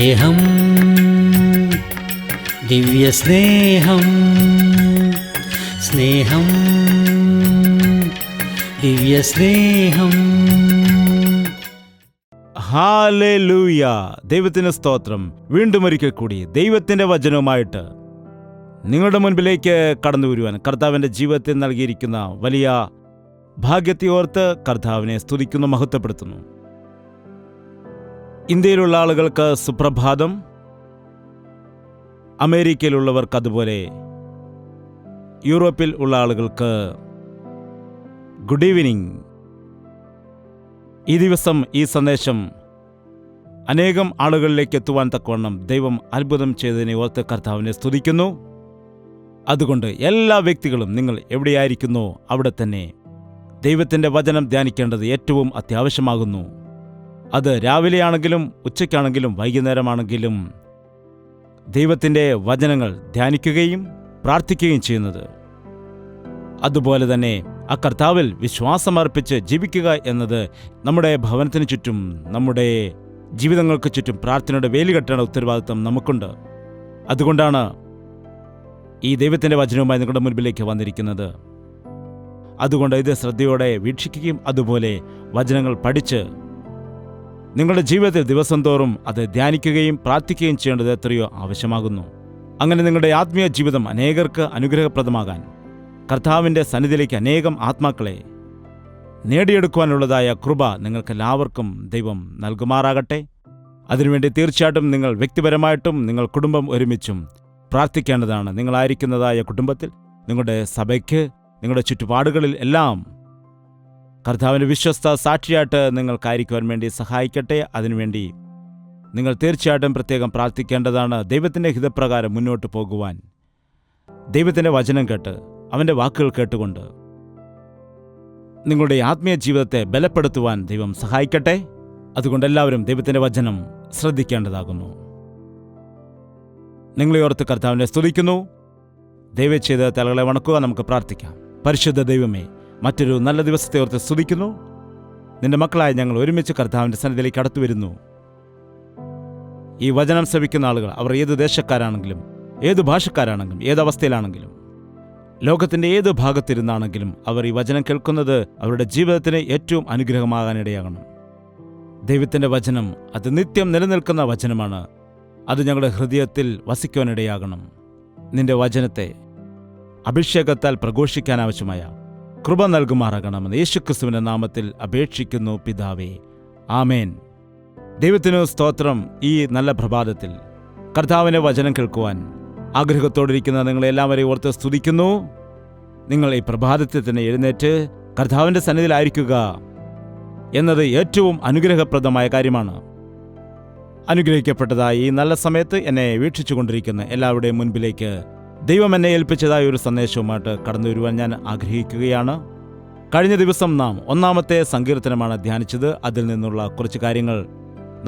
സ്നേഹം, ദിവ്യസ്നേഹം, സ്നേഹം, ദിവ്യസ്നേഹം. ഹല്ലേലൂയ! ദൈവത്തിന് സ്തോത്രം. വീണ്ടും ഒരിക്കൽ കൂടി ദൈവത്തിൻ്റെ വചനവുമായിട്ട് നിങ്ങളുടെ മുൻപിലേക്ക് കടന്നു വരുവാൻ കർത്താവിൻ്റെ ജീവിതത്തിൽ നൽകിയിരിക്കുന്ന വലിയ ഭാഗ്യത്തെ ഓർത്ത് കർത്താവിനെ സ്തുതിക്കുന്നു, മഹത്വപ്പെടുത്തുന്നു. ഇന്ത്യയിലുള്ള ആളുകൾക്ക് സുപ്രഭാതം, അമേരിക്കയിലുള്ളവർക്ക് അതുപോലെ യൂറോപ്പിൽ ഉള്ള ആളുകൾക്ക് ഗുഡ് ഈവനിങ്. ഈ ദിവസം ഈ സന്ദേശം അനേകം ആളുകളിലേക്ക് എത്തുവാൻ തക്കവണ്ണം ദൈവം അത്ഭുതം ചെയ്തതിനെ ഓർത്ത് കർത്താവിനെ സ്തുതിക്കുന്നു. അതുകൊണ്ട് എല്ലാ വ്യക്തികളും നിങ്ങൾ എവിടെയായിരിക്കുന്നോ അവിടെ തന്നെ ദൈവത്തിൻ്റെ വചനം ധ്യാനിക്കേണ്ടത് ഏറ്റവും അത്യാവശ്യമാകുന്നു. അത് രാവിലെയാണെങ്കിലും ഉച്ചയ്ക്കാണെങ്കിലും വൈകുന്നേരമാണെങ്കിലും ദൈവത്തിൻ്റെ വചനങ്ങൾ ധ്യാനിക്കുകയും പ്രാർത്ഥിക്കുകയും ചെയ്യുന്നത്. അതുപോലെ തന്നെ ആ കർത്താവിൽ വിശ്വാസമർപ്പിച്ച് ജീവിക്കുക എന്നത് നമ്മുടെ ഭവനത്തിന് ചുറ്റും, നമ്മുടെ ജീവിതങ്ങൾക്ക് ചുറ്റും പ്രാർത്ഥനയുടെ വേലി കെട്ടേണ്ട ഉത്തരവാദിത്വം നമുക്കുണ്ട്. അതുകൊണ്ടാണ് ഈ ദൈവത്തിൻ്റെ വചനവുമായി നിങ്ങളുടെ മുൻപിലേക്ക് വന്നിരിക്കുന്നത്. അതുകൊണ്ട് ഇത് ശ്രദ്ധയോടെ വീക്ഷിക്കുകയും അതുപോലെ വചനങ്ങൾ പഠിച്ച് നിങ്ങളുടെ ജീവിതത്തിൽ ദിവസം തോറും അത് ധ്യാനിക്കുകയും പ്രാർത്ഥിക്കുകയും ചെയ്യേണ്ടത് എത്രയോ ആവശ്യമാകുന്നു. അങ്ങനെ നിങ്ങളുടെ ആത്മീയ ജീവിതം അനേകർക്ക് അനുഗ്രഹപ്രദമാകാൻ, കർത്താവിൻ്റെ സന്നിധിയിലേക്ക് അനേകം ആത്മാക്കളെ നേടിയെടുക്കുവാനുള്ളതായ കൃപ നിങ്ങൾക്കെല്ലാവർക്കും ദൈവം നൽകുമാറാകട്ടെ. അതിനുവേണ്ടി തീർച്ചയായിട്ടും നിങ്ങൾ വ്യക്തിപരമായിട്ടും നിങ്ങൾ കുടുംബം ഒരുമിച്ചും പ്രാർത്ഥിക്കേണ്ടതാണ്. നിങ്ങളായിരിക്കുന്നതായ കുടുംബത്തിൽ, നിങ്ങളുടെ സഭയ്ക്ക്, നിങ്ങളുടെ ചുറ്റുപാടുകളിൽ എല്ലാം കർത്താവിൻ്റെ വിശ്വസ്ത സാക്ഷിയായിട്ട് നിങ്ങൾക്കായിരിക്കുവാൻ വേണ്ടി സഹായിക്കട്ടെ. അതിനുവേണ്ടി നിങ്ങൾ തീർച്ചയായിട്ടും പ്രത്യേകം പ്രാർത്ഥിക്കേണ്ടതാണ്. ദൈവത്തിൻ്റെ ഹിതപ്രകാരം മുന്നോട്ട് പോകുവാൻ, ദൈവത്തിൻ്റെ വചനം കേട്ട് അവൻ്റെ വാക്കുകൾ കേട്ടുകൊണ്ട് നിങ്ങളുടെ ആത്മീയ ജീവിതത്തെ ബലപ്പെടുത്തുവാൻ ദൈവം സഹായിക്കട്ടെ. അതുകൊണ്ട് എല്ലാവരും ദൈവത്തിൻ്റെ വചനം ശ്രദ്ധിക്കേണ്ടതാകുന്നു. നിങ്ങളെ ഓർത്ത് കർത്താവിനെ സ്തുതിക്കുന്നു. ദയവ് ചെയ്ത് തലകളെ വണക്കുക. നമുക്ക് പ്രാർത്ഥിക്കാം. പരിശുദ്ധ ദൈവമേ, മറ്റൊരു നല്ല ദിവസത്തെ ഓർത്ത് സ്തുതിക്കുന്നു. നിന്റെ മക്കളായ ഞങ്ങൾ ഒരുമിച്ച് കർത്താവിൻ്റെ സന്നിധിയിലേക്ക് കടന്നു വരുന്നു. ഈ വചനം ശ്രവിക്കുന്ന ആളുകൾ, അവർ ഏത് ദേശക്കാരാണെങ്കിലും, ഏത് ഭാഷക്കാരാണെങ്കിലും, ഏതവസ്ഥയിലാണെങ്കിലും, ലോകത്തിൻ്റെ ഏത് ഭാഗത്തിരുന്നാണെങ്കിലും അവർ ഈ വചനം കേൾക്കുന്നത് അവരുടെ ജീവിതത്തിന് ഏറ്റവും അനുഗ്രഹമാകാനിടയാകണം. ദൈവത്തിൻ്റെ വചനം അത് നിത്യം നിലനിൽക്കുന്ന വചനമാണ്. അത് ഞങ്ങളുടെ ഹൃദയത്തിൽ വസിക്കുവാനിടയാകണം. നിന്റെ വചനത്തെ അഭിഷേകത്താൽ പ്രഘോഷിക്കാനാവശ്യമായ കൃപ നൽകുമാറാകണമെന്ന് യേശുക്രിസ്തുവിന്റെ നാമത്തിൽ അപേക്ഷിക്കുന്നു പിതാവേ, ആമേൻ. ദൈവത്തിനു സ്തോത്രം. ഈ നല്ല പ്രഭാതത്തിൽ കർത്താവിൻ്റെ വചനം കേൾക്കുവാൻ ആഗ്രഹത്തോടിരിക്കുന്ന നിങ്ങളെല്ലാവരെയും ഓർത്ത് സ്തുതിക്കുന്നു. നിങ്ങൾ ഈ പ്രഭാതത്തിൽ തന്നെ എഴുന്നേറ്റ് കർത്താവിൻ്റെ സന്നിധിയിലായിരിക്കുക എന്നത് ഏറ്റവും അനുഗ്രഹപ്രദമായ കാര്യമാണ്. അനുഗ്രഹിക്കപ്പെട്ടതായി ഈ നല്ല സമയത്ത് എന്നെ വീക്ഷിച്ചുകൊണ്ടിരിക്കുന്ന എല്ലാവരുടെയും മുൻപിലേക്ക് ദൈവം എന്നെ ഏൽപ്പിച്ചതായ ഒരു സന്ദേശവുമായിട്ട് കടന്നു വരുവാൻ ഞാൻ ആഗ്രഹിക്കുകയാണ്. കഴിഞ്ഞ ദിവസം നാം 1-ാമത്തെ സങ്കീർത്തനമാണ് ധ്യാനിച്ചത്. അതിൽ നിന്നുള്ള കുറച്ച് കാര്യങ്ങൾ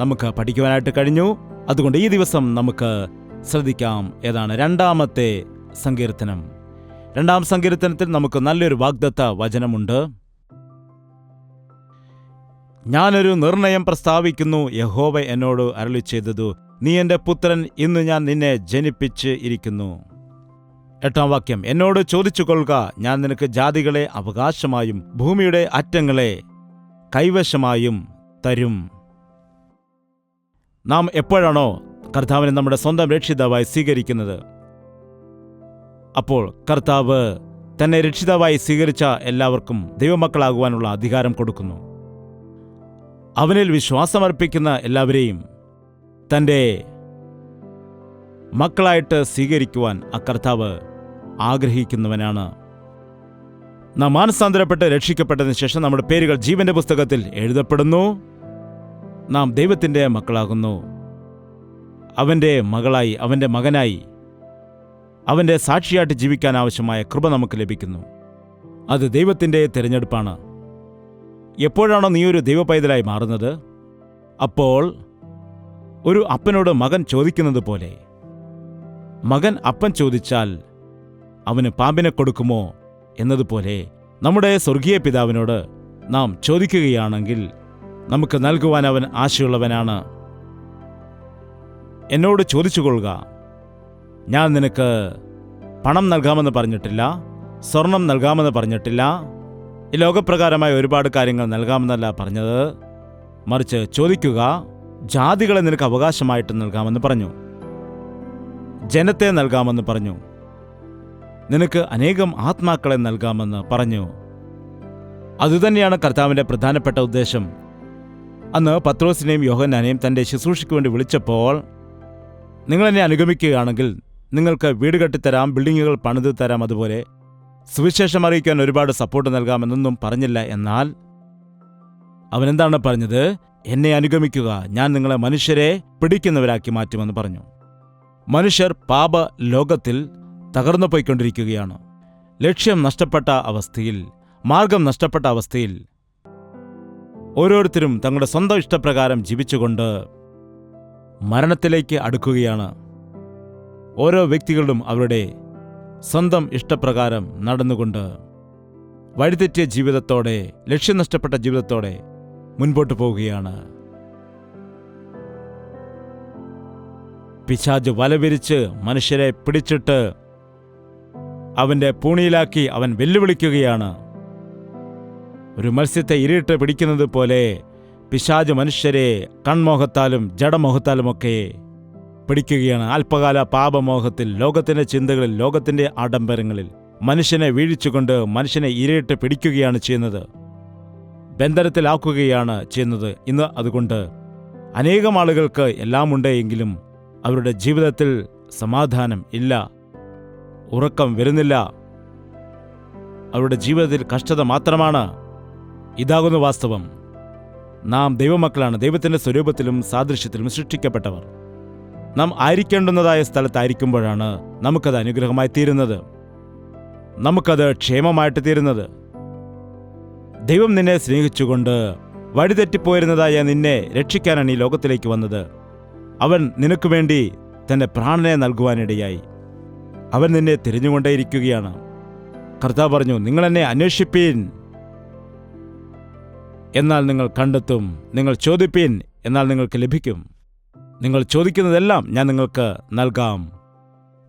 നമുക്ക് പഠിക്കുവാനായിട്ട് കഴിഞ്ഞു. അതുകൊണ്ട് ഈ ദിവസം നമുക്ക് ശ്രദ്ധിക്കാം. ഏതാണ് 2-ാമത്തെ സങ്കീർത്തനം. 2-ാം സങ്കീർത്തനത്തിൽ നമുക്ക് നല്ലൊരു വാഗ്ദത്ത വചനമുണ്ട്. ഞാനൊരു നിർണയം പ്രസ്താവിക്കുന്നു, യഹോവ എന്നോട് അരുളി ചെയ്തതു, നീ എൻ്റെ പുത്രൻ, ഇന്ന് ഞാൻ നിന്നെ ജനിപ്പിച്ച് ഇരിക്കുന്നു. 8-ാം വാക്യം, എന്നോട് ചോദിച്ചുകൊള്ളുക, ഞാൻ നിനക്ക് ജാതികളെ അവകാശമായും ഭൂമിയുടെ അറ്റങ്ങളെ കൈവശമായും തരും. നാം എപ്പോഴാണോ കർത്താവിനെ നമ്മുടെ സ്വന്തം രക്ഷിതാവായി സ്വീകരിക്കുന്നത്, അപ്പോൾ കർത്താവ് തന്നെ രക്ഷിതാവായി സ്വീകരിച്ച എല്ലാവർക്കും ദൈവമക്കളാകുവാനുള്ള അധികാരം കൊടുക്കുന്നു. അവനിൽ വിശ്വാസമർപ്പിക്കുന്ന എല്ലാവരെയും തൻ്റെ മക്കളായിട്ട് സ്വീകരിക്കുവാൻ ആ കർത്താവ് ആഗ്രഹിക്കുന്നവനാണ്. നാം മാനസാന്തരപ്പെട്ട് രക്ഷിക്കപ്പെട്ടതിന് ശേഷം നമ്മുടെ പേരുകൾ ജീവന്റെ പുസ്തകത്തിൽ എഴുതപ്പെടുന്നു. നാം ദൈവത്തിൻ്റെ മക്കളാകുന്നു. അവൻ്റെ മകളായി, അവൻ്റെ മകനായി, അവൻ്റെ സാക്ഷിയായിട്ട് ജീവിക്കാൻ ആവശ്യമായ കൃപ നമുക്ക് ലഭിക്കുന്നു. അത് ദൈവത്തിൻ്റെ തിരഞ്ഞെടുപ്പാണ്. എപ്പോഴാണോ നീ ഒരു ദൈവപൈതലായി മാറുന്നത്, അപ്പോൾ ഒരു അപ്പനോട് മകൻ ചോദിക്കുന്നത് പോലെ, മകൻ അപ്പൻ ചോദിച്ചാൽ അവന് പാമ്പിനെ കൊടുക്കുമോ എന്നതുപോലെ നമ്മുടെ സ്വർഗീയ പിതാവിനോട് നാം ചോദിക്കുകയാണെങ്കിൽ നമുക്ക് നൽകുവാൻ അവൻ ആശയുള്ളവനാണ്. എന്നോട് ചോദിച്ചുകൊള്ളുക. ഞാൻ നിനക്ക് പണം നൽകാമെന്ന് പറഞ്ഞിട്ടില്ല, സ്വർണം നൽകാമെന്ന് പറഞ്ഞിട്ടില്ല, ഈ ലോകപ്രകാരമായ ഒരുപാട് കാര്യങ്ങൾ നൽകാമെന്നല്ല പറഞ്ഞത്. മറിച്ച് ചോദിക്കുക, ജാതികളെ നിനക്ക് അവകാശമായിട്ട് നൽകാമെന്ന് പറഞ്ഞു, ജനത്തെ നൽകാമെന്ന് പറഞ്ഞു, നിനക്ക് അനേകം ആത്മാക്കളെ നൽകാമെന്ന് പറഞ്ഞു. അതുതന്നെയാണ് കർത്താവിൻ്റെ പ്രധാനപ്പെട്ട ഉദ്ദേശം. അന്ന് പത്രോസിനെയും യോഹന്നാനെയും തൻ്റെ ശുശ്രൂഷയ്ക്ക് വേണ്ടി വിളിച്ചപ്പോൾ, നിങ്ങളെന്നെ അനുഗമിക്കുകയാണെങ്കിൽ നിങ്ങൾക്ക് വീട് കെട്ടിത്തരാം, ബിൽഡിങ്ങുകൾ പണിത് തരാം, അതുപോലെ സുവിശേഷം അറിയിക്കാൻ ഒരുപാട് സപ്പോർട്ട് നൽകാമെന്നൊന്നും പറഞ്ഞില്ല. എന്നാൽ അവനെന്താണ് പറഞ്ഞത്? എന്നെ അനുഗമിക്കുക, ഞാൻ നിങ്ങളെ മനുഷ്യരെ പിടിക്കുന്നവരാക്കി മാറ്റുമെന്ന് പറഞ്ഞു. മനുഷ്യർ പാപ ലോകത്തിൽ തകർന്നു പോയിക്കൊണ്ടിരിക്കുകയാണ്. ലക്ഷ്യം നഷ്ടപ്പെട്ട അവസ്ഥയിൽ, മാർഗം നഷ്ടപ്പെട്ട അവസ്ഥയിൽ ഓരോരുത്തരും തങ്ങളുടെ സ്വന്തം ഇഷ്ടപ്രകാരം ജീവിച്ചുകൊണ്ട് മരണത്തിലേക്ക് അടുക്കുകയാണ്. ഓരോ വ്യക്തികളും അവരുടെ സ്വന്തം ഇഷ്ടപ്രകാരം നടന്നുകൊണ്ട് വഴിതെറ്റിയ ജീവിതത്തോടെ, ലക്ഷ്യം നഷ്ടപ്പെട്ട ജീവിതത്തോടെ മുൻപോട്ട് പോവുകയാണ്. പിശാച് വലവിരിച്ച് മനുഷ്യരെ പിടിച്ചിട്ട് അവന്റെ പൂണിയിലാക്കി അവൻ വെല്ലുവിളിക്കുകയാണ്. ഒരു മത്സ്യത്തെ ഇരയിട്ട് പിടിക്കുന്നത് പോലെ പിശാച് മനുഷ്യരെ കൺമോഹത്താലും ജഡമോഹത്താലുമൊക്കെ പിടിക്കുകയാണ്. അല്പകാല പാപമോഹത്തിൽ, ലോകത്തിന്റെ ചിന്തകളിൽ, ലോകത്തിന്റെ ആഡംബരങ്ങളിൽ മനുഷ്യനെ വീഴിച്ചുകൊണ്ട് മനുഷ്യനെ ഇരയിട്ട് പിടിക്കുകയാണ് ചെയ്യുന്നത്, ബന്ധനത്തിലാക്കുകയാണ് ചെയ്യുന്നത്. ഇന്ന് അതുകൊണ്ട് അനേകം ആളുകൾക്ക് എല്ലാമുണ്ട് എങ്കിലും അവരുടെ ജീവിതത്തിൽ സമാധാനം ഇല്ല, ഉറക്കം വരുന്നില്ല, അവരുടെ ജീവിതത്തിൽ കഷ്ടത മാത്രമാണ്. ഇതാകുന്നു വാസ്തവം. നാം ദൈവമക്കളാണ്, ദൈവത്തിൻ്റെ സ്വരൂപത്തിലും സാദൃശ്യത്തിലും സൃഷ്ടിക്കപ്പെട്ടവർ. നാം ആയിരിക്കേണ്ടുന്നതായ സ്ഥലത്തായിരിക്കുമ്പോഴാണ് നമുക്കത് അനുഗ്രഹമായി തീരുന്നത്, നമുക്കത് ക്ഷേമമായിട്ട് തീരുന്നത്. ദൈവം നിന്നെ സ്നേഹിച്ചുകൊണ്ട് വഴിതെറ്റിപ്പോയിരുന്നതായ നിന്നെ രക്ഷിക്കാനാണ് ഈ ലോകത്തിലേക്ക് വന്നത്. അവൻ നിനക്ക് വേണ്ടി തൻ്റെ പ്രാണനെ നൽകുവാനിടയായി. അവൻ നിന്നെ തിരിഞ്ഞുകൊണ്ടേയിരിക്കുകയാണ്. കർത്താവ് പറഞ്ഞു, നിങ്ങളെന്നെ അന്വേഷിപ്പീൻ, എന്നാൽ നിങ്ങൾ കണ്ടെത്തും, നിങ്ങൾ ചോദിപ്പീൻ, എന്നാൽ നിങ്ങൾക്ക് ലഭിക്കും. നിങ്ങൾ ചോദിക്കുന്നതെല്ലാം ഞാൻ നിങ്ങൾക്ക് നൽകാം.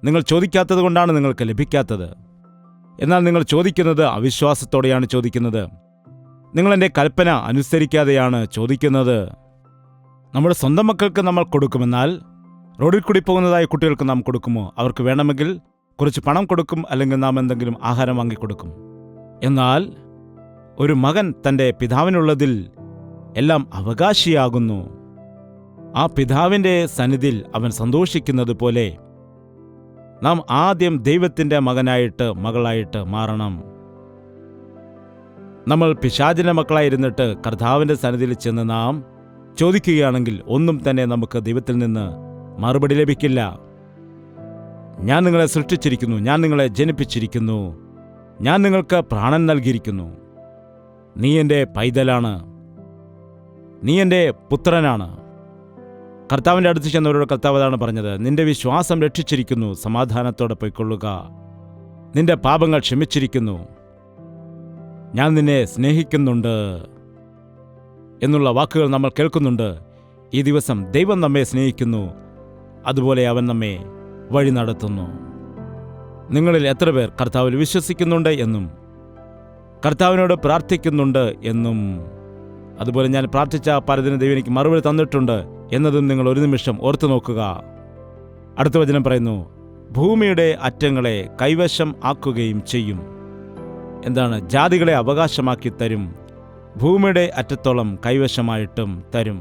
നിങ്ങൾ ചോദിക്കാത്തത് കൊണ്ടാണ് നിങ്ങൾക്ക് ലഭിക്കാത്തത്. എന്നാൽ നിങ്ങൾ ചോദിക്കുന്നത് അവിശ്വാസത്തോടെയാണ് ചോദിക്കുന്നത്. നിങ്ങളെൻ്റെ കൽപ്പന അനുസരിക്കാതെയാണ് ചോദിക്കുന്നത്. നമ്മുടെ സ്വന്തം മക്കൾക്ക് നമ്മൾ കൊടുക്കുമെന്നാൽ റോഡിൽ കൂടി പോകുന്നതായ കുട്ടികൾക്ക് നാം കൊടുക്കുമോ? അവർക്ക് വേണമെങ്കിൽ കുറച്ച് പണം കൊടുക്കും, അല്ലെങ്കിൽ നാം എന്തെങ്കിലും ആഹാരം വാങ്ങിക്കൊടുക്കും. എന്നാൽ ഒരു മകൻ തൻ്റെ പിതാവിനുള്ളതിൽ എല്ലാം അവകാശിയാകുന്നു. ആ പിതാവിൻ്റെ സന്നിധിയിൽ അവൻ സന്തോഷിക്കുന്നത് പോലെ നാം ആദ്യം ദൈവത്തിൻ്റെ മകനായിട്ട്, മകളായിട്ട് മാറണം. നമ്മൾ പിശാചിൻ്റെ മക്കളായിരുന്നിട്ട് കർത്താവിൻ്റെ സന്നിധിയിൽ ചെന്ന് നാം ചോദിക്കുകയാണെങ്കിൽ ഒന്നും തന്നെ നമുക്ക് ദൈവത്തിൽ നിന്ന് മറുപടി ലഭിക്കില്ല. ഞാൻ നിങ്ങളെ സൃഷ്ടിച്ചിരിക്കുന്നു, ഞാൻ നിങ്ങളെ ജനിപ്പിച്ചിരിക്കുന്നു, ഞാൻ നിങ്ങൾക്ക് പ്രാണൻ നൽകിയിരിക്കുന്നു, നീ എൻ്റെ പൈതലാണ്, നീ എൻ്റെ പുത്രനാണ്. കർത്താവിൻ്റെ അടുത്ത് ചെന്നവരോട് കർത്താവ് അതാണ് പറഞ്ഞത്, നിന്റെ വിശ്വാസം രക്ഷിച്ചിരിക്കുന്നു, സമാധാനത്തോടെ പൊയ്ക്കൊള്ളുക, നിന്റെ പാപങ്ങൾ ക്ഷമിച്ചിരിക്കുന്നു, ഞാൻ നിന്നെ സ്നേഹിക്കുന്നുണ്ട് എന്നുള്ള വാക്കുകൾ നമ്മൾ കേൾക്കുന്നുണ്ട്. ഈ ദിവസം ദൈവം നമ്മെ സ്നേഹിക്കുന്നു, അതുപോലെ അവൻ നമ്മെ വഴി നടത്തുന്നു. നിങ്ങളിൽ എത്ര പേർ കർത്താവിൽ വിശ്വസിക്കുന്നുണ്ട് എന്നും കർത്താവിനോട് പ്രാർത്ഥിക്കുന്നുണ്ട് എന്നും, അതുപോലെ ഞാൻ പ്രാർത്ഥിച്ച പലതിനും ദൈവം എനിക്ക് മറുപടി തന്നിട്ടുണ്ട് എന്നതും നിങ്ങൾ ഒരു നിമിഷം ഓർത്തു നോക്കുക. അടുത്ത വചനം പറയുന്നു, ഭൂമിയുടെ അറ്റങ്ങളെ കൈവശം ആക്കുകയും ചെയ്യും. എന്താണ്? ജാതികളെ അവകാശമാക്കി തരും, ഭൂമിയുടെ അറ്റത്തോളം കൈവശമായിട്ടും തരും.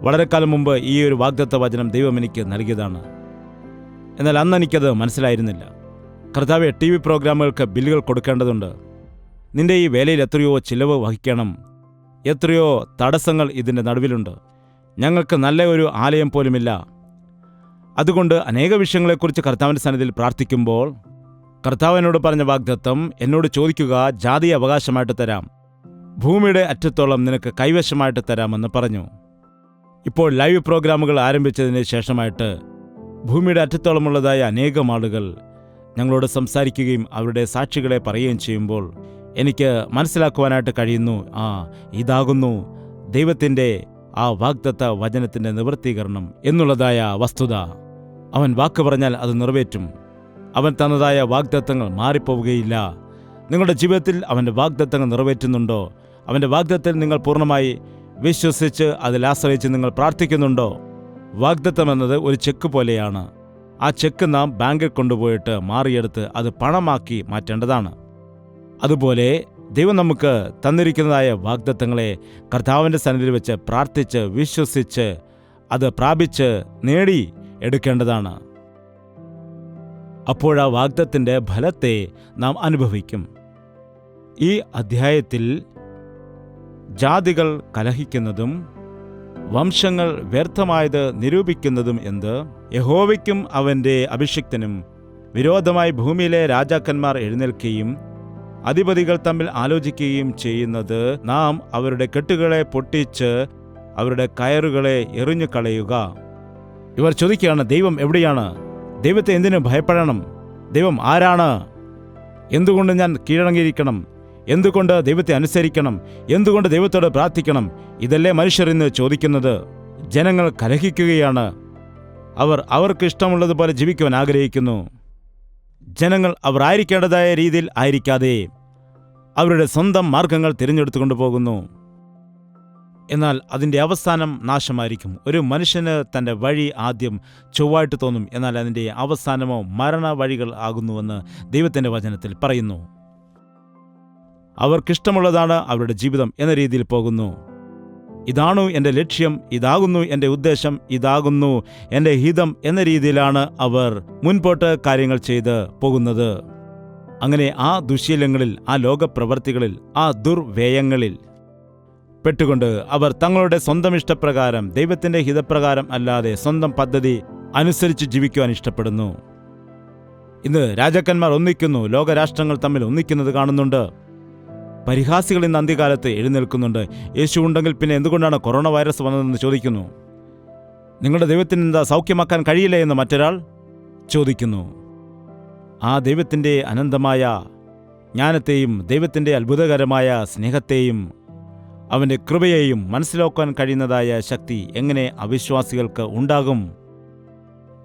വളരെ കാലം മുമ്പ് ഈ ഒരു വാഗ്ദത്ത വചനം ദൈവം എനിക്ക് നൽകിയതാണ്. എന്നാൽ അന്ന് എനിക്കത് മനസ്സിലായിരുന്നില്ല. കർത്താവെ, TV പ്രോഗ്രാമുകൾക്ക് ബില്ലുകൾ കൊടുക്കേണ്ടതുണ്ട്, നിന്റെ ഈ വേലയിൽ എത്രയോ ചിലവ് വഹിക്കണം, എത്രയോ തടസ്സങ്ങൾ ഇതിൻ്റെ നടുവിലുണ്ട്, ഞങ്ങൾക്ക് നല്ല ഒരു ആലയം പോലുമില്ല. അതുകൊണ്ട് അനേക വിഷയങ്ങളെക്കുറിച്ച് കർത്താവിൻ്റെ സന്നിധിയിൽ പ്രാർത്ഥിക്കുമ്പോൾ കർത്താവിനോട് പറഞ്ഞ വാഗ്ദത്തം, എന്നോട് ചോദിക്കുക, ജാതിയെ അവകാശമായിട്ട് തരാം, ഭൂമിയുടെ അറ്റത്തോളം നിനക്ക് കൈവശമായിട്ട് തരാമെന്ന് പറഞ്ഞു. ഇപ്പോൾ ലൈവ് പ്രോഗ്രാമുകൾ ആരംഭിച്ചതിന് ശേഷമായിട്ട് ഭൂമിയുടെ അറ്റത്തോളമുള്ളതായ അനേകം ആളുകൾ ഞങ്ങളോട് സംസാരിക്കുകയും അവരുടെ സാക്ഷികളെ പറയുകയും ചെയ്യുമ്പോൾ എനിക്ക് മനസ്സിലാക്കുവാനായിട്ട് കഴിയുന്നു, ഇതാകുന്നു ദൈവത്തിൻ്റെ ആ വാഗ്ദത്ത വചനത്തിൻ്റെ നിവൃത്തീകരണം എന്നുള്ളതായ വസ്തുത. അവൻ വാക്ക് പറഞ്ഞാൽ അത് നിറവേറ്റും. അവൻ തന്നതായ വാഗ്ദത്തങ്ങൾ മാറിപ്പോവുകയില്ല. നിങ്ങളുടെ ജീവിതത്തിൽ അവൻ്റെ വാഗ്ദത്തങ്ങൾ നിറവേറ്റുന്നുണ്ടോ? അവൻ്റെ വാഗ്ദത്തത്തിൽ നിങ്ങൾ പൂർണ്ണമായി വിശ്വസിച്ച് അതിൽ ആശ്രയിച്ച് നിങ്ങൾ പ്രാർത്ഥിക്കുന്നുണ്ടോ? വാഗ്ദത്തം എന്നത് ഒരു ചെക്ക് പോലെയാണ്. ആ ചെക്ക് നാം ബാങ്കിൽ കൊണ്ടുപോയിട്ട് മാറിയെടുത്ത് അത് പണമാക്കി മാറ്റേണ്ടതാണ്. അതുപോലെ ദൈവം നമുക്ക് തന്നിരിക്കുന്നതായ വാഗ്ദത്തങ്ങളെ കർത്താവിൻ്റെ സന്നിധിയിൽ വെച്ച് പ്രാർത്ഥിച്ച് വിശ്വസിച്ച് അത് പ്രാപിച്ച് നേടി എടുക്കേണ്ടതാണ്. അപ്പോഴാ വാഗ്ദത്തത്തിൻ്റെ ഫലത്തെ നാം അനുഭവിക്കും. ഈ അധ്യായത്തിൽ ജാതികൾ കലഹിക്കുന്നതും വംശങ്ങൾ വ്യർത്ഥമായത് നിരൂപിക്കുന്നതും എന്ത്? യഹോവയ്ക്കും അവൻ്റെ അഭിഷിക്തനും വിരോധമായി ഭൂമിയിലെ രാജാക്കന്മാർ എഴുന്നേൽക്കുകയും അധിപതികൾ തമ്മിൽ ആലോചിക്കുകയും ചെയ്യുന്നത് നാം അവരുടെ കെട്ടുകളെ പൊട്ടിച്ച് അവരുടെ കയറുകളെ എറിഞ്ഞു കളയുക. ഇവർ ചോദിക്കുകയാണ്, ദൈവം എവിടെയാണ്? ദൈവത്തെ എന്തിനു ഭയപ്പെടണം? ദൈവം ആരാണ്? എന്തുകൊണ്ട് ഞാൻ കീഴടങ്ങിയിരിക്കണം? എന്തുകൊണ്ട് ദൈവത്തെ അനുസരിക്കണം? എന്തുകൊണ്ട് ദൈവത്തോട് പ്രാർത്ഥിക്കണം? ഇതല്ലേ മനുഷ്യർ ഇന്ന് ചോദിക്കുന്നത്. ജനങ്ങൾ കലഹിക്കുകയാണ്. അവർക്ക് ഇഷ്ടമുള്ളതുപോലെ ജീവിക്കുവാൻ ആഗ്രഹിക്കുന്നു. ജനങ്ങൾ അവർ ആയിരിക്കേണ്ടതായ രീതിയിൽ ആയിരിക്കാതെ അവരുടെ സ്വന്തം മാർഗങ്ങൾ തിരഞ്ഞെടുത്തുകൊണ്ട് പോകുന്നു. എന്നാൽ അതിൻ്റെ അവസാനം നാശമായിരിക്കും. ഒരു മനുഷ്യന് തൻ്റെ വഴി ആദ്യം ചൊവ്വായിട്ട് തോന്നും, എന്നാൽ അതിൻ്റെ അവസാനമോ മരണ വഴികൾ ആകുന്നുവെന്ന് ദൈവത്തിൻ്റെ വചനത്തിൽ പറയുന്നു. അവർക്കിഷ്ടമുള്ളതാണ് അവരുടെ ജീവിതം എന്ന രീതിയിൽ പോകുന്നു. ഇതാണു എൻ്റെ ലക്ഷ്യം, ഇതാകുന്നു എൻ്റെ ഉദ്ദേശം, ഇതാകുന്നു എൻ്റെ ഹിതം എന്ന രീതിയിലാണ് അവർ മുൻപോട്ട് കാര്യങ്ങൾ ചെയ്ത് പോകുന്നത്. അങ്ങനെ ആ ദുശ്ശീലങ്ങളിൽ, ആ ലോകപ്രവർത്തികളിൽ, ആ ദുർവ്യയങ്ങളിൽ പെട്ടുകൊണ്ട് അവർ തങ്ങളുടെ സ്വന്തം ഇഷ്ടപ്രകാരം, ദൈവത്തിൻ്റെ ഹിതപ്രകാരം അല്ലാതെ സ്വന്തം പദ്ധതി അനുസരിച്ച് ജീവിക്കുവാൻ ഇഷ്ടപ്പെടുന്നു. ഇന്ന് രാജാക്കന്മാർ ഒന്നിക്കുന്നു, ലോകരാഷ്ട്രങ്ങൾ തമ്മിൽ ഒന്നിക്കുന്നത് കാണുന്നുണ്ട്. പരിഹാസികൾ ഇന്ന് അന്ത്യകാലത്ത് എഴുന്നേൽക്കുന്നുണ്ട്. യേശു ഉണ്ടെങ്കിൽ പിന്നെ എന്തുകൊണ്ടാണ് കൊറോണ വൈറസ് വന്നതെന്ന് ചോദിക്കുന്നു. നിങ്ങളുടെ ദൈവത്തിന് എന്താ സൗഖ്യമാക്കാൻ കഴിയില്ല എന്ന് മറ്റൊരാൾ ചോദിക്കുന്നു. ആ ദൈവത്തിൻ്റെ അനന്തമായ ജ്ഞാനത്തെയും ദൈവത്തിൻ്റെ അത്ഭുതകരമായ സ്നേഹത്തെയും അവൻ്റെ കൃപയെയും മനസ്സിലാക്കാൻ കഴിയുന്നതായ ശക്തി എങ്ങനെ അവിശ്വാസികൾക്ക് ഉണ്ടാകും?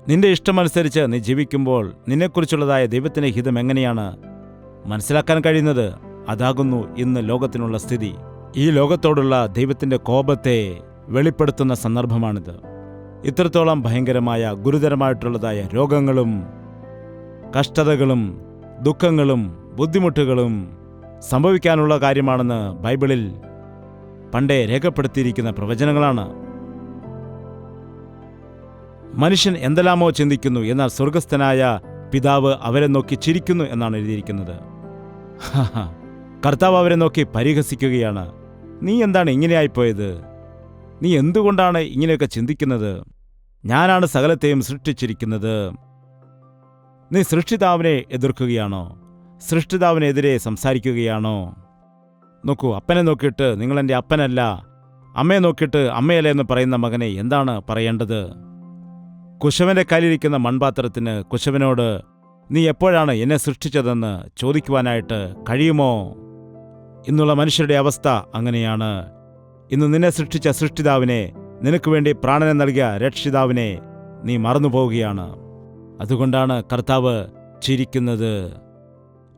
നിന്റെ ഇഷ്ടമനുസരിച്ച് നീ ജീവിക്കുമ്പോൾ നിന്നെക്കുറിച്ചുള്ളതായ ദൈവത്തിൻ്റെ ഹിതം എങ്ങനെയാണ് മനസ്സിലാക്കാൻ കഴിയുന്നത്? അതാകുന്നു ഇന്ന് ലോകത്തിനുള്ള സ്ഥിതി. ഈ ലോകത്തോടുള്ള ദൈവത്തിൻ്റെ കോപത്തെ വെളിപ്പെടുത്തുന്ന സന്ദർഭമാണിത്. ഇത്രത്തോളം ഭയങ്കരമായ ഗുരുതരമായിട്ടുള്ളതായ രോഗങ്ങളും കഷ്ടതകളും ദുഃഖങ്ങളും ബുദ്ധിമുട്ടുകളും സംഭവിക്കാനുള്ള കാര്യമാണെന്ന് ബൈബിളിൽ പണ്ടേ രേഖപ്പെടുത്തിയിരിക്കുന്ന പ്രവചനങ്ങളാണ്. മനുഷ്യൻ എന്തെല്ലാമോ ചിന്തിക്കുന്നു, എന്നാൽ സ്വർഗസ്ഥനായ പിതാവ് അവരെ നോക്കി ചിരിക്കുന്നു എന്നാണ് എഴുതിയിരിക്കുന്നത്. കർത്താവ് അവരെ നോക്കി പരിഹസിക്കുകയാണ്. നീ എന്താണ് ഇങ്ങനെയായിപ്പോയത്? നീ എന്തുകൊണ്ടാണ് ഇങ്ങനെയൊക്കെ ചിന്തിക്കുന്നത്? ഞാനാണ് സകലത്തെയും സൃഷ്ടിച്ചിരിക്കുന്നത്. നീ സൃഷ്ടിതാവിനെ എതിർക്കുകയാണോ? സൃഷ്ടിതാവിനെതിരെ സംസാരിക്കുകയാണോ? നോക്കൂ, അപ്പനെ നോക്കിയിട്ട് നിങ്ങൾ എൻ്റെ അപ്പനല്ല, അമ്മയെ നോക്കിയിട്ട് അമ്മയല്ല എന്ന് പറയുന്ന മകനെ എന്താണ് പറയേണ്ടത്? കുശവൻ്റെ കയ്യിലിരിക്കുന്ന മൺപാത്രത്തിന് കുശവനോട് നീ എപ്പോഴാണ് എന്നെ സൃഷ്ടിച്ചതെന്ന് ചോദിക്കുവാനായിട്ട് കഴിയുമോ? ഇന്നുള്ള മനുഷ്യരുടെ അവസ്ഥ അങ്ങനെയാണ്. ഇന്ന് നിന്നെ സൃഷ്ടിച്ച സൃഷ്ടിതാവിനെ, നിനക്ക് വേണ്ടി പ്രാണനെ നൽകിയ രക്ഷിതാവിനെ നീ മറന്നുപോവുകയാണ്. അതുകൊണ്ടാണ് കർത്താവ് ചിരിക്കുന്നത്.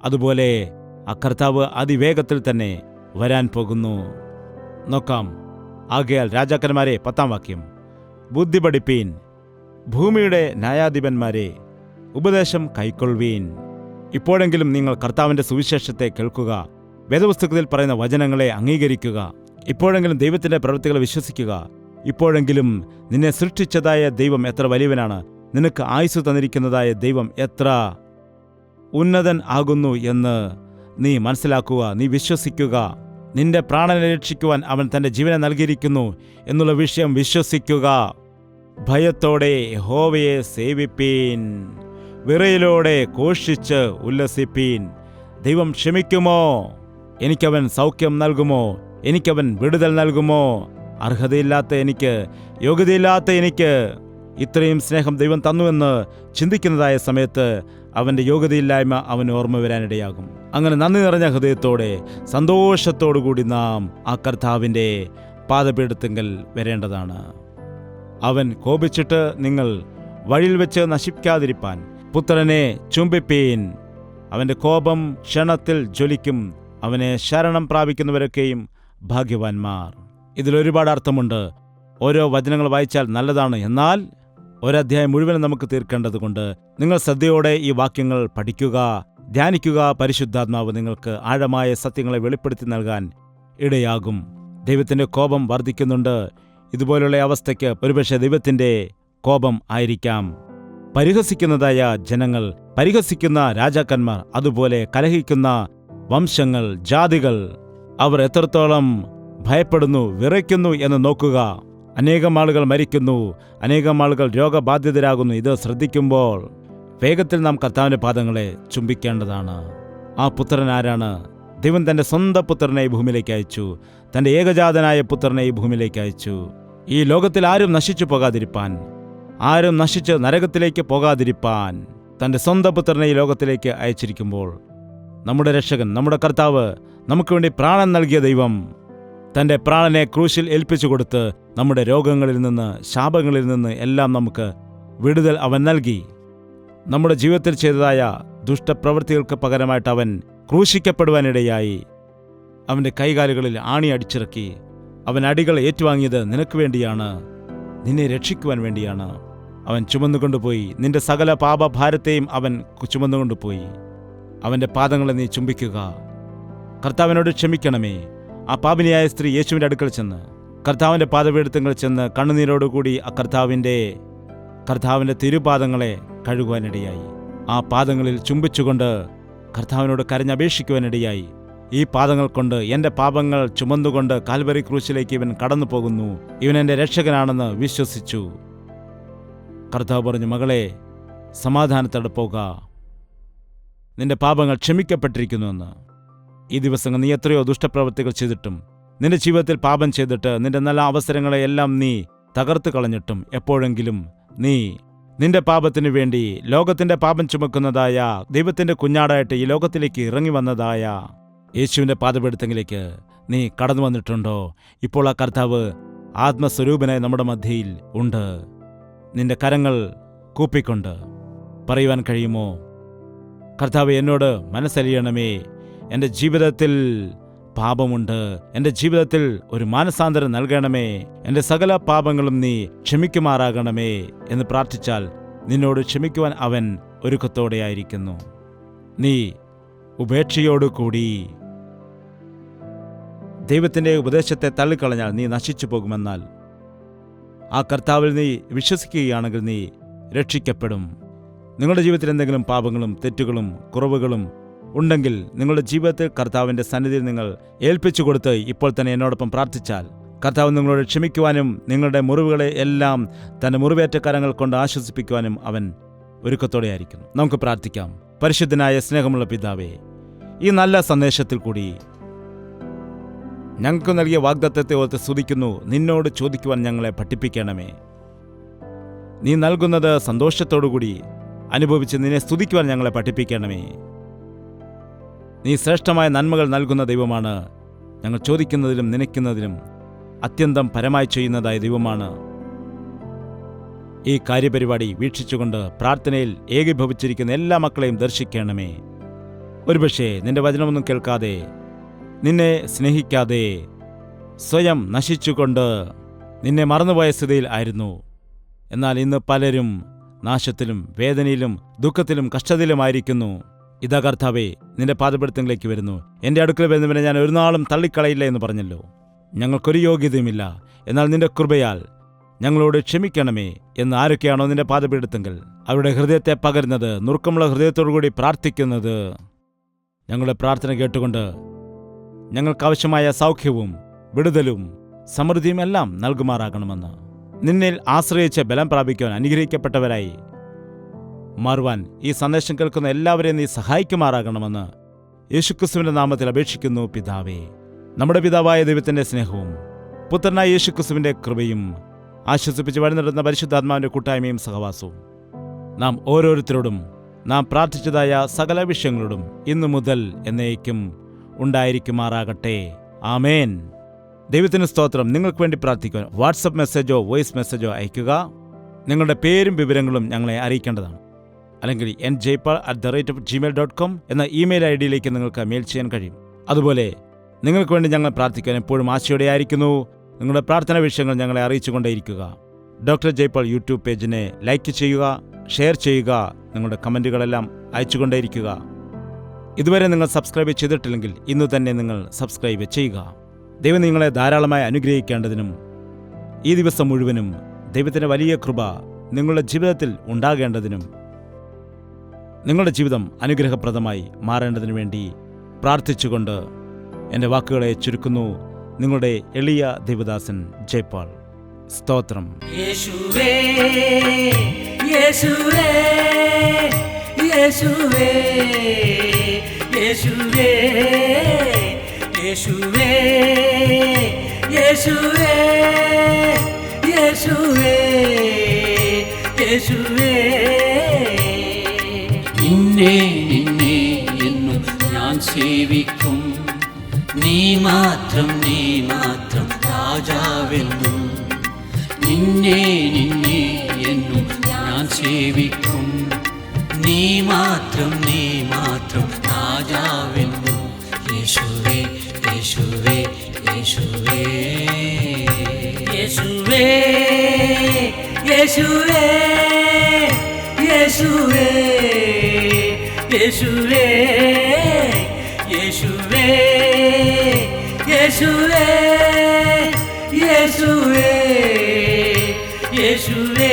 അതുപോലെ ആ കർത്താവ് അതിവേഗത്തിൽ തന്നെ വരാൻ പോകുന്നു. നോക്കാം. ആകയാൽ രാജാക്കന്മാരെ, 10-ാം വാക്യം, ബുദ്ധി പഠിപ്പീൻ, ഭൂമിയുടെ ന്യായാധിപന്മാരെ ഉപദേശം കൈക്കൊള്ളുവീൻ. ഇപ്പോഴെങ്കിലും നിങ്ങൾ കർത്താവിൻ്റെ സുവിശേഷത്തെ കേൾക്കുക, വേദപുസ്തകത്തിൽ പറയുന്ന വചനങ്ങളെ അംഗീകരിക്കുക. ഇപ്പോഴെങ്കിലും ദൈവത്തിൻ്റെ പ്രവൃത്തികളെ വിശ്വസിക്കുക. ഇപ്പോഴെങ്കിലും നിന്നെ സൃഷ്ടിച്ചതായ ദൈവം എത്ര വലിയവനാണ്, നിനക്ക് ആയുസ് തന്നിരിക്കുന്നതായ ദൈവം എത്ര ഉന്നതൻ ആകുന്നു എന്ന് നീ മനസ്സിലാക്കുക, നീ വിശ്വസിക്കുക. നിന്റെ പ്രാണനെ രക്ഷിക്കുവാൻ അവൻ തൻ്റെ ജീവനെ നൽകിയിരിക്കുന്നു എന്നുള്ള വിഷയം വിശ്വസിക്കുക. ഭയത്തോടെ യഹോവയെ സേവിപ്പീൻ, വിറയലോടെ ഘോഷിച്ച് ഉല്ലസിപ്പീൻ. ദൈവം ക്ഷമിക്കുമോ? എനിക്കവൻ സൗഖ്യം നൽകുമോ? എനിക്കവൻ വിടുതൽ നൽകുമോ? അർഹതയില്ലാത്ത എനിക്ക്, യോഗ്യതയില്ലാത്ത എനിക്ക് ഇത്രയും സ്നേഹം ദൈവം തന്നുവെന്ന് ചിന്തിക്കുന്നതായ സമയത്ത് അവൻ്റെ യോഗ്യതയില്ലായ്മ അവന് ഓർമ്മ വരാനിടയാകും. അങ്ങനെ നന്ദി നിറഞ്ഞ ഹൃദയത്തോടെ സന്തോഷത്തോടുകൂടി നാം ആ കർത്താവിൻ്റെ പാദപീഠത്തിങ്കൽ വരേണ്ടതാണ്. അവൻ കോപിച്ചിട്ട് നിങ്ങൾ വഴിയിൽ വെച്ച് നശിപ്പിക്കാതിരിപ്പാൻ പുത്രനെ ചുംബിപ്പീൻ. അവൻ്റെ കോപം ക്ഷണത്തിൽ ജ്വലിക്കും. അവനെ ശരണം പ്രാപിക്കുന്നവരൊക്കെയും ഭാഗ്യവാന്മാർ. ഇതിലൊരുപാട് അർത്ഥമുണ്ട്. ഓരോ വചനങ്ങൾ വായിച്ചാൽ നല്ലതാണ്. എന്നാൽ ഒരധ്യായം മുഴുവനും നമുക്ക് തീർക്കേണ്ടതുകൊണ്ട് നിങ്ങൾ ശ്രദ്ധയോടെ ഈ വാക്യങ്ങൾ പഠിക്കുക, ധ്യാനിക്കുക. പരിശുദ്ധാത്മാവ് നിങ്ങൾക്ക് ആഴമായ സത്യങ്ങളെ വെളിപ്പെടുത്തി നൽകാൻ ഇടയാകും. ദൈവത്തിൻ്റെ കോപം വർദ്ധിക്കുന്നുണ്ട്. ഇതുപോലുള്ള അവസ്ഥയ്ക്ക് ഒരുപക്ഷെ ദൈവത്തിൻ്റെ കോപം ആയിരിക്കാം. പരിഹസിക്കുന്നതായ ജനങ്ങൾ, പരിഹസിക്കുന്ന രാജാക്കന്മാർ, അതുപോലെ കലഹിക്കുന്ന വംശങ്ങൾ, ജാതികൾ, അവർ എത്രത്തോളം ഭയപ്പെടുന്നു, വിറയ്ക്കുന്നു എന്ന് നോക്കുക. അനേകം ആളുകൾ മരിക്കുന്നു, അനേകം ആളുകൾ രോഗബാധിതരാകുന്നു. ഇത് ശ്രദ്ധിക്കുമ്പോൾ വേഗത്തിൽ നാം കർത്താവിൻ്റെ പാദങ്ങളെ ചുംബിക്കേണ്ടതാണ്. ആ പുത്രൻ ആരാണ്? ദൈവം തൻ്റെ സ്വന്തം പുത്രനെ ഈ ഭൂമിയിലേക്ക് അയച്ചു. തൻ്റെ ഏകജാതനായ പുത്രനെ ഈ ഭൂമിയിലേക്ക് അയച്ചു. ഈ ലോകത്തിൽ ആരും നശിച്ചു പോകാതിരിപ്പാൻ, ആരും നശിച്ച് നരകത്തിലേക്ക് പോകാതിരിപ്പാൻ തൻ്റെ സ്വന്തം പുത്രനെ ഈ ലോകത്തിലേക്ക് അയച്ചിരിക്കുമ്പോൾ നമ്മുടെ രക്ഷകൻ, നമ്മുടെ കർത്താവ്, നമുക്ക് വേണ്ടി പ്രാണൻ നൽകിയ ദൈവം തൻ്റെ പ്രാണനെ ക്രൂശിൽ ഏൽപ്പിച്ചു കൊടുത്ത് നമ്മുടെ രോഗങ്ങളിൽ നിന്ന്, ശാപങ്ങളിൽ നിന്ന് എല്ലാം നമുക്ക് വിടുതൽ അവൻ നൽകി. നമ്മുടെ ജീവിതത്തിൽ ചെയ്തതായ ദുഷ്ടപ്രവൃത്തികൾക്ക് പകരമായിട്ട് അവൻ ക്രൂശിക്കപ്പെടുവാനിടയായി. അവൻ്റെ കൈകാലുകളിൽ ആണി അടിച്ചിറക്കി. അവൻ അടികൾ ഏറ്റുവാങ്ങിയത് നിനക്ക് വേണ്ടിയാണ്, നിന്നെ രക്ഷിക്കുവാൻ വേണ്ടിയാണ്. അവൻ ചുമന്നുകൊണ്ടുപോയി നിന്റെ സകല പാപഭാരത്തെയും അവൻ ചുമന്നുകൊണ്ടുപോയി. അവൻ്റെ പാദങ്ങളെ നീ ചുംബിക്കുക. കർത്താവിനോട് ക്ഷമിക്കണമേ. ആ പാപിനിയായ സ്ത്രീ യേശുവിൻ്റെ അടുക്കൽ ചെന്ന് കർത്താവിൻ്റെ പാദപീഠത്തിൽ ചെന്ന് കണ്ണുനീരോടുകൂടി ആ കർത്താവിൻ്റെ തിരുപാദങ്ങളെ കഴുകുവാനിടയായി. ആ പാദങ്ങളിൽ ചുംബിച്ചുകൊണ്ട് കർത്താവിനോട് കരഞ്ഞപേക്ഷിക്കുവാനിടയായി. ഈ പാദങ്ങൾ കൊണ്ട് എൻ്റെ പാപങ്ങൾ ചുമന്നുകൊണ്ട് കാൽവരി ക്രൂശിലേക്ക് ഇവൻ കടന്നു പോകുന്നു, ഇവൻ എൻ്റെ രക്ഷകനാണെന്ന് വിശ്വസിച്ചു. കർത്താവ് പറഞ്ഞു, മകളെ, സമാധാനത്തോടെ പോക, നിന്റെ പാപങ്ങൾ ക്ഷമിക്കപ്പെട്ടിരിക്കുന്നുവെന്ന്. ഈ ദിവസങ്ങൾ നീ എത്രയോ ദുഷ്ടപ്രവൃത്തികൾ ചെയ്തിട്ടും, നിന്റെ ജീവിതത്തിൽ പാപം ചെയ്തിട്ട്, നിന്റെ നല്ല അവസരങ്ങളെ എല്ലാം നീ തകർത്ത് കളഞ്ഞിട്ടും എപ്പോഴെങ്കിലും നീ നിന്റെ പാപത്തിനു വേണ്ടി ലോകത്തിൻ്റെ പാപം ചുമക്കുന്നതായ ദൈവത്തിൻ്റെ കുഞ്ഞാടായിട്ട് ഈ ലോകത്തിലേക്ക് ഇറങ്ങി വന്നതായ യേശുവിൻ്റെ പാദപീഠത്തിലേക്ക് നീ കടന്നു വന്നിട്ടുണ്ടോ? ഇപ്പോൾ ആ കർത്താവ് ആത്മസ്വരൂപനായി നമ്മുടെ മധ്യയിൽ ഉണ്ട്. നിന്റെ കരങ്ങൾ കൂപ്പിക്കൊണ്ട് പറയുവാൻ കഴിയുമോ? കർത്താവ്, എന്നോട് മനസ്സലിയണമേ. എൻ്റെ ജീവിതത്തിൽ പാപമുണ്ട്, എൻ്റെ ജീവിതത്തിൽ ഒരു മാനസാന്തരം നൽകണമേ, എൻ്റെ സകല പാപങ്ങളും നീ ക്ഷമിക്കുമാറാകണമേ എന്ന് പ്രാർത്ഥിച്ചാൽ നിന്നോട് ക്ഷമിക്കുവാൻ അവൻ ഒരുക്കത്തോടെയായിരിക്കുന്നു. നീ ഉപേക്ഷയോടുകൂടി ദൈവത്തിൻ്റെ ഉപദേശത്തെ തള്ളിക്കളഞ്ഞാൽ നീ നശിച്ചു പോകുമെന്നാൽ ആ കർത്താവിൽ നീ വിശ്വസിക്കുകയാണെങ്കിൽ നീ രക്ഷിക്കപ്പെടും. നിങ്ങളുടെ ജീവിതത്തിൽ എന്തെങ്കിലും പാപങ്ങളും തെറ്റുകളും കുറവുകളും ഉണ്ടെങ്കിൽ നിങ്ങളുടെ ജീവിതത്തിൽ കർത്താവിൻ്റെ സന്നിധിയിൽ നിങ്ങൾ ഏൽപ്പിച്ചു കൊടുത്ത് ഇപ്പോൾ തന്നെ എന്നോടൊപ്പം പ്രാർത്ഥിച്ചാൽ കർത്താവ് നിങ്ങളോട് ക്ഷമിക്കുവാനും നിങ്ങളുടെ മുറിവുകളെ എല്ലാം തൻ്റെ മുറിവേറ്റ കരങ്ങൾ കൊണ്ട് ആശ്വസിപ്പിക്കുവാനും അവൻ ഒരുക്കത്തോടെയായിരിക്കുന്നു. നമുക്ക് പ്രാർത്ഥിക്കാം. പരിശുദ്ധനായ സ്നേഹമുള്ള പിതാവേ, ഈ നല്ല സന്ദേശത്തിൽ കൂടി ഞങ്ങൾക്ക് നൽകിയ വാഗ്ദത്തത്തെ ഓർത്ത് സ്തുതിക്കുന്നു. നിന്നോട് ചോദിക്കുവാൻ ഞങ്ങളെ പഠിപ്പിക്കണമേ. നീ നൽകുന്നത് സന്തോഷത്തോടുകൂടി അനുഭവിച്ച് നിന്നെ സ്തുതിക്കുവാൻ ഞങ്ങളെ പഠിപ്പിക്കണമേ. നീ ശ്രേഷ്ഠമായ നന്മകൾ നൽകുന്ന ദൈവമാണ്. ഞങ്ങൾ ചോദിക്കുന്നതിലും നനയ്ക്കുന്നതിലും അത്യന്തം പരമായി ചെയ്യുന്നതായ ദൈവമാണ്. ഈ കാര്യപരിപാടി വീക്ഷിച്ചുകൊണ്ട് പ്രാർത്ഥനയിൽ ഏകീഭവിച്ചിരിക്കുന്ന എല്ലാ മക്കളെയും ദർശിക്കണമേ. ഒരുപക്ഷേ നിന്റെ വചനമൊന്നും കേൾക്കാതെ, നിന്നെ സ്നേഹിക്കാതെ, സ്വയം നശിച്ചുകൊണ്ട് നിന്നെ മറന്നുപോയ സ്ഥിതിയിൽ ആയിരുന്നു. എന്നാൽ ഇന്ന് പലരും നാശത്തിലും വേദനയിലും ദുഃഖത്തിലും കഷ്ടതയിലുമായിരിക്കുന്നു. ഇതാ കർത്താവേ, നിന്റെ പാദപീഠത്തിലേക്ക് വരുന്നു. എൻ്റെ അടുക്കൽ വരുന്നവനെ ഞാൻ ഒരു നാളും തള്ളിക്കളയില്ല എന്ന് പറഞ്ഞല്ലോ. ഞങ്ങൾക്കൊരു യോഗ്യതയുമില്ല, എന്നാൽ നിന്റെ കൃപയാൽ ഞങ്ങളോട് ക്ഷമിക്കണമേ എന്ന് ആരൊക്കെയാണോ നിന്റെ പാദപീഠത്തിങ്കൽ അവരുടെ ഹൃദയത്തെ പകരുന്നത്, നുറുക്കമുള്ള ഹൃദയത്തോടുകൂടി പ്രാർത്ഥിക്കുന്നത്, ഞങ്ങളുടെ പ്രാർത്ഥന കേട്ടുകൊണ്ട് ഞങ്ങൾക്കാവശ്യമായ സൗഖ്യവും വിടുതലും സമൃദ്ധിയും എല്ലാം നൽകുമാറാകണമെന്ന്, നിന്നിൽ ആശ്രയിച്ച് ബലം പ്രാപിക്കുവാൻ അനുഗ്രഹിക്കപ്പെട്ടവരായി മാറുവാൻ ഈ സന്ദേശം കേൾക്കുന്ന എല്ലാവരെയും നീ സഹായിക്കുമാറാകണമെന്ന് യേശുക്രിസ്തുവിൻ്റെ നാമത്തിൽ അപേക്ഷിക്കുന്നു പിതാവേ. നമ്മുടെ പിതാവായ ദൈവത്തിൻ്റെ സ്നേഹവും പുത്രനായ യേശുക്രിസ്തുവിൻ്റെ കൃപയും ആശ്വസിപ്പിച്ച് വഴി നടത്തുന്ന പരിശുദ്ധാത്മാവിൻ്റെ കൂട്ടായ്മയും സഹവാസവും നാം ഓരോരുത്തരോടും നാം പ്രാർത്ഥിച്ചതായ സകല വിഷയങ്ങളോടും ഇന്നു മുതൽ എന്നേക്കും ഉണ്ടായിരിക്കുമാറാകട്ടെ. ആമേൻ. ദൈവത്തിന് സ്തോത്രം. നിങ്ങൾക്ക് വേണ്ടി പ്രാർത്ഥിക്കുവാൻ വാട്സപ്പ് മെസ്സേജോ വോയിസ് മെസ്സേജോ അയയ്ക്കുക. നിങ്ങളുടെ പേരും വിവരങ്ങളും ഞങ്ങളെ അറിയിക്കേണ്ടതാണ്. അല്ലെങ്കിൽ njaypal@gmail.com എന്ന ഇമെയിൽ ID-യിലേക്ക് നിങ്ങൾക്ക് മെയിൽ ചെയ്യാൻ കഴിയും. അതുപോലെ നിങ്ങൾക്ക് വേണ്ടി ഞങ്ങൾ പ്രാർത്ഥിക്കാൻ എപ്പോഴും ആശയോടെ ആയിരിക്കുന്നു. നിങ്ങളുടെ പ്രാർത്ഥനാ വിഷയങ്ങൾ ഞങ്ങളെ അറിയിച്ചുകൊണ്ടേയിരിക്കുക. ഡോക്ടർ ജയ്പാൽ യൂട്യൂബ് പേജിനെ ലൈക്ക് ചെയ്യുക, ഷെയർ ചെയ്യുക, നിങ്ങളുടെ കമൻറ്റുകളെല്ലാം അയച്ചുകൊണ്ടേയിരിക്കുക. ഇതുവരെ നിങ്ങൾ സബ്സ്ക്രൈബ് ചെയ്തിട്ടില്ലെങ്കിൽ ഇന്ന് തന്നെ നിങ്ങൾ സബ്സ്ക്രൈബ് ചെയ്യുക. ദൈവം നിങ്ങളെ ധാരാളമായി അനുഗ്രഹിക്കേണ്ടതിനും ഈ ദിവസം മുഴുവനും ദൈവത്തിൻ്റെ വലിയ കൃപ നിങ്ങളുടെ ജീവിതത്തിൽ ഉണ്ടാകേണ്ടതിനും നിങ്ങളുടെ ജീവിതം അനുഗ്രഹപ്രദമായി മാറേണ്ടതിനു വേണ്ടി പ്രാർത്ഥിച്ചുകൊണ്ട് എൻ്റെ വാക്കുകളെ ചുരുക്കുന്നു. നിങ്ങളുടെ എളിയ ദേവദാസൻ ജയ്പാൽ. സ്തോത്രം. യേശുവേ യേശുവേ യേശുവേ യേശുവേ യേശുവേ യേശുവേ യേശുവേ യേശുവേ നിന്നെ നിന്നെ എന്നും ഞാൻ സേവിക്കും. നീ മാത്രം രാജാവെന്നും. നിന്നെ നിന്നെ എന്നും ഞാൻ സേവിക്കും. നീ മാത്രം രാജാവെന്നും. യേശുവേ യേശുവേ യേശുവേ യേശുവേ യേശുവേ യേശുവേ യേശുവേ യേശുവേ യേശുവേ യേശുവേ യേശുവേ